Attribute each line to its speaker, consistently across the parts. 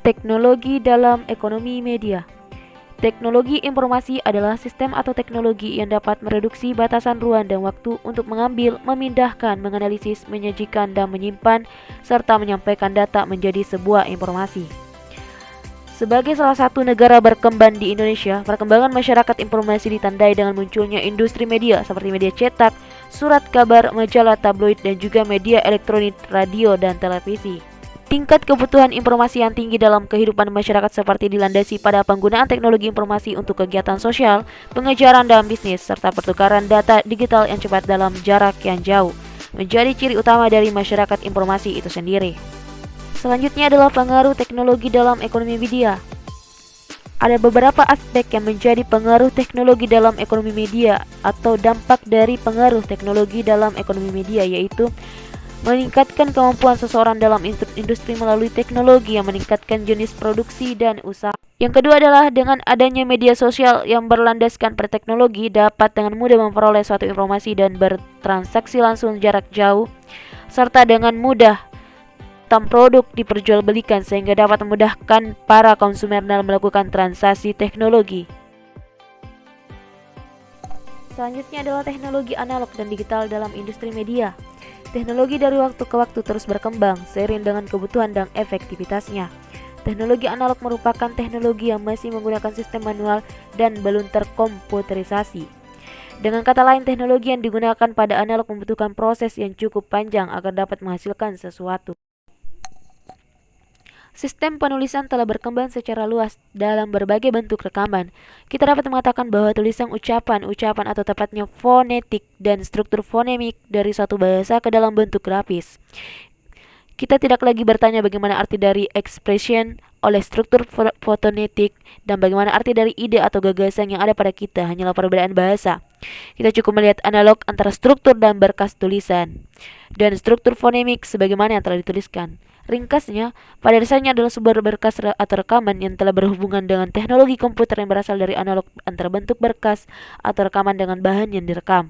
Speaker 1: Teknologi dalam ekonomi media. Teknologi informasi adalah sistem atau teknologi yang dapat mereduksi batasan ruang dan waktu untuk mengambil, memindahkan, menganalisis, menyajikan, dan menyimpan, serta menyampaikan data menjadi sebuah informasi. Sebagai salah satu negara berkembang di Indonesia, perkembangan masyarakat informasi ditandai dengan munculnya industri media seperti media cetak, surat kabar, majalah, tabloid, dan juga media elektronik, radio, dan televisi. Tingkat kebutuhan informasi yang tinggi dalam kehidupan masyarakat seperti dilandasi pada penggunaan teknologi informasi untuk kegiatan sosial, pengejaran dalam bisnis, serta pertukaran data digital yang cepat dalam jarak yang jauh, menjadi ciri utama dari masyarakat informasi itu sendiri. Selanjutnya adalah pengaruh teknologi dalam ekonomi media. Ada beberapa aspek yang menjadi pengaruh teknologi dalam ekonomi media atau dampak dari pengaruh teknologi dalam ekonomi media, yaitu meningkatkan kemampuan seseorang dalam industri melalui teknologi yang meningkatkan jenis produksi dan usaha. Yang kedua adalah dengan adanya media sosial yang berlandaskan pada teknologi dapat dengan mudah memperoleh suatu informasi dan bertransaksi langsung jarak jauh, serta dengan mudah produk diperjualbelikan sehingga dapat memudahkan para konsumen dalam melakukan transaksi teknologi. Selanjutnya adalah teknologi analog dan digital dalam industri media. Teknologi dari waktu ke waktu terus berkembang seiring dengan kebutuhan dan efektivitasnya. Teknologi analog merupakan teknologi yang masih menggunakan sistem manual dan belum terkomputerisasi. Dengan kata lain, teknologi yang digunakan pada analog membutuhkan proses yang cukup panjang agar dapat menghasilkan sesuatu. Sistem penulisan telah berkembang secara luas dalam berbagai bentuk rekaman. Kita dapat mengatakan bahwa tulisan ucapan atau tepatnya fonetik dan struktur fonemik dari suatu bahasa ke dalam bentuk grafis. Kita tidak lagi bertanya bagaimana arti dari expression oleh struktur fonetik dan bagaimana arti dari ide atau gagasan yang ada pada kita, hanyalah perbedaan bahasa. Kita cukup melihat analog antara struktur dan berkas tulisan dan struktur fonemik sebagaimana yang telah dituliskan. Ringkasnya, pada dasarnya adalah sebuah berkas atau rekaman yang telah berhubungan dengan teknologi komputer yang berasal dari analog antara bentuk berkas atau rekaman dengan bahan yang direkam.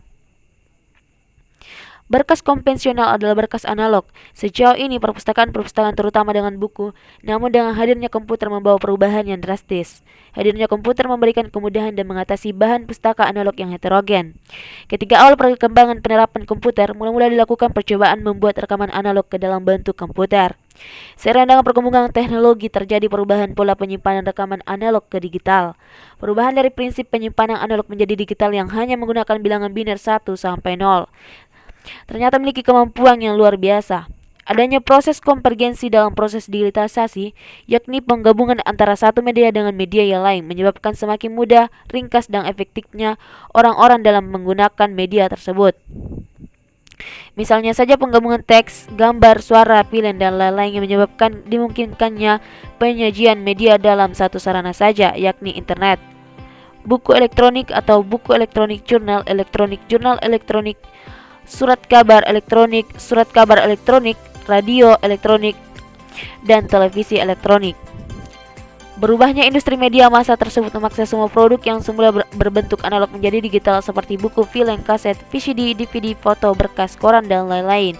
Speaker 1: Berkas konvensional adalah berkas analog. Sejauh ini perpustakaan terutama dengan buku, namun dengan hadirnya komputer membawa perubahan yang drastis. Hadirnya komputer memberikan kemudahan dan mengatasi bahan pustaka analog yang heterogen. Ketika awal perkembangan penerapan komputer, mula-mula dilakukan percobaan membuat rekaman analog ke dalam bentuk komputer. Seiring dengan perkembangan teknologi terjadi perubahan pola penyimpanan rekaman analog ke digital. Perubahan dari prinsip penyimpanan analog menjadi digital yang hanya menggunakan bilangan biner 1 sampai 0. Ternyata memiliki kemampuan yang luar biasa. Adanya proses konvergensi dalam proses digitalisasi, yakni penggabungan antara satu media dengan media yang lain, menyebabkan semakin mudah, ringkas, dan efektifnya orang-orang dalam menggunakan media tersebut. Misalnya saja penggabungan teks, gambar, suara, film, dan lain-lain yang menyebabkan dimungkinkannya penyajian media dalam satu sarana saja, yakni internet. Buku elektronik atau buku elektronik, jurnal elektronik, surat kabar elektronik, radio elektronik, dan televisi elektronik. Berubahnya industri media massa tersebut memaksa semua produk yang semula berbentuk analog menjadi digital seperti buku, film, kaset, VCD, DVD, foto, berkas, koran, dan lain-lain.